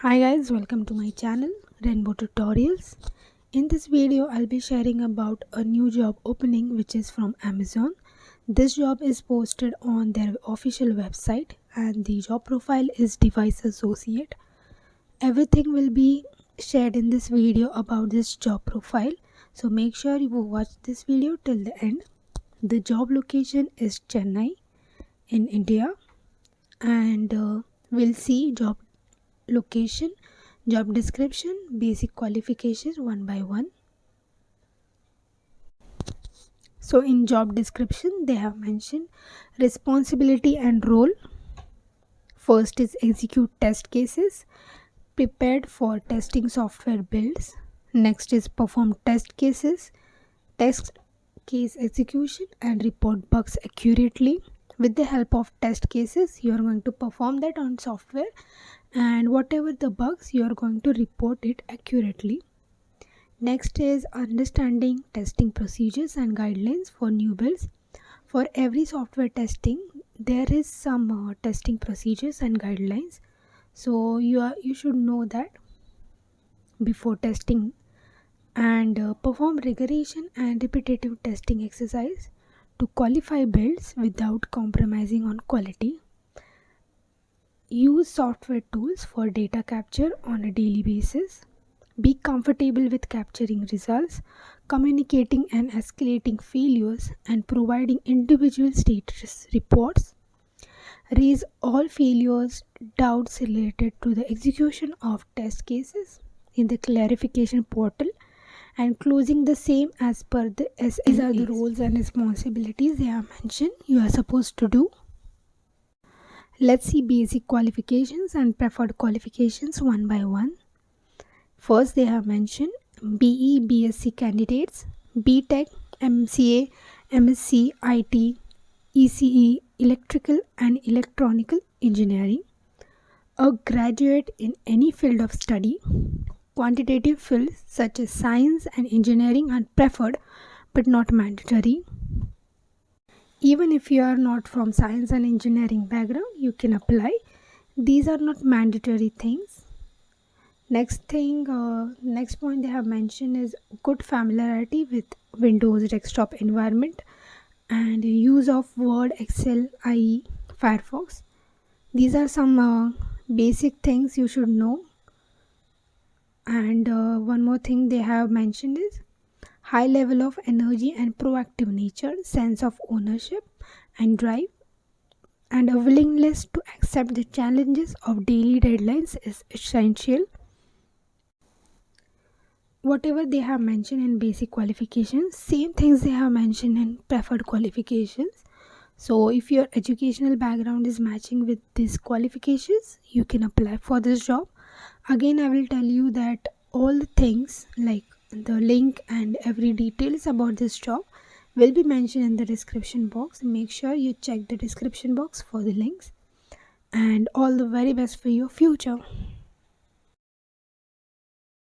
Hi guys, welcome to my channel Rainbow Tutorials. In this video I'll be sharing about a new job opening which is from Amazon. This job is posted on their official website and the job profile is device associate. Everything will be shared in this video about this job profile, so make sure you watch this video till the end. The job location is Chennai in India, and we'll see job location, job description, basic qualifications one by one. So in job description they have mentioned responsibility and role. First is execute test cases prepared for testing software builds. Next is perform test cases, test case execution and report bugs accurately. With the help of test cases you are going to perform that on software, and whatever the bugs you are going to report it accurately. Next is understanding testing procedures and guidelines for new builds. For every software testing there is some testing procedures and guidelines, so you should know that before testing. And perform regression and repetitive testing exercise to qualify builds without compromising on quality. Use software tools for data capture on a daily basis. Be comfortable with capturing results, communicating and escalating failures, and providing individual status reports. Raise all failures, doubts related to the execution of test cases in the clarification portal and closing the same as per the SLAs. These are the roles and responsibilities they have mentioned you are supposed to do. Let's see basic qualifications and preferred qualifications one by one. First, they have mentioned BE, BSc candidates, BTech, MCA, MSc, IT, ECE, Electrical and Electronical Engineering, a graduate in any field of study. Quantitative fields such as science and engineering are preferred but not mandatory. Even if you are not from science and engineering background, you can apply. These are not mandatory things. Next point they have mentioned is good familiarity with Windows desktop environment and use of Word, Excel, IE, Firefox. These are some basic things you should know. And one more thing they have mentioned is high level of energy and proactive nature, sense of ownership and drive, and a willingness to accept the challenges of daily deadlines is essential. Whatever they have mentioned in basic qualifications, same things they have mentioned in preferred qualifications. So if your educational background is matching with these qualifications, you can apply for this job. Again, I will tell you that all the things like the link and every details about this job will be mentioned in the description box. Make sure you check the description box for the links, and all the very best for your future.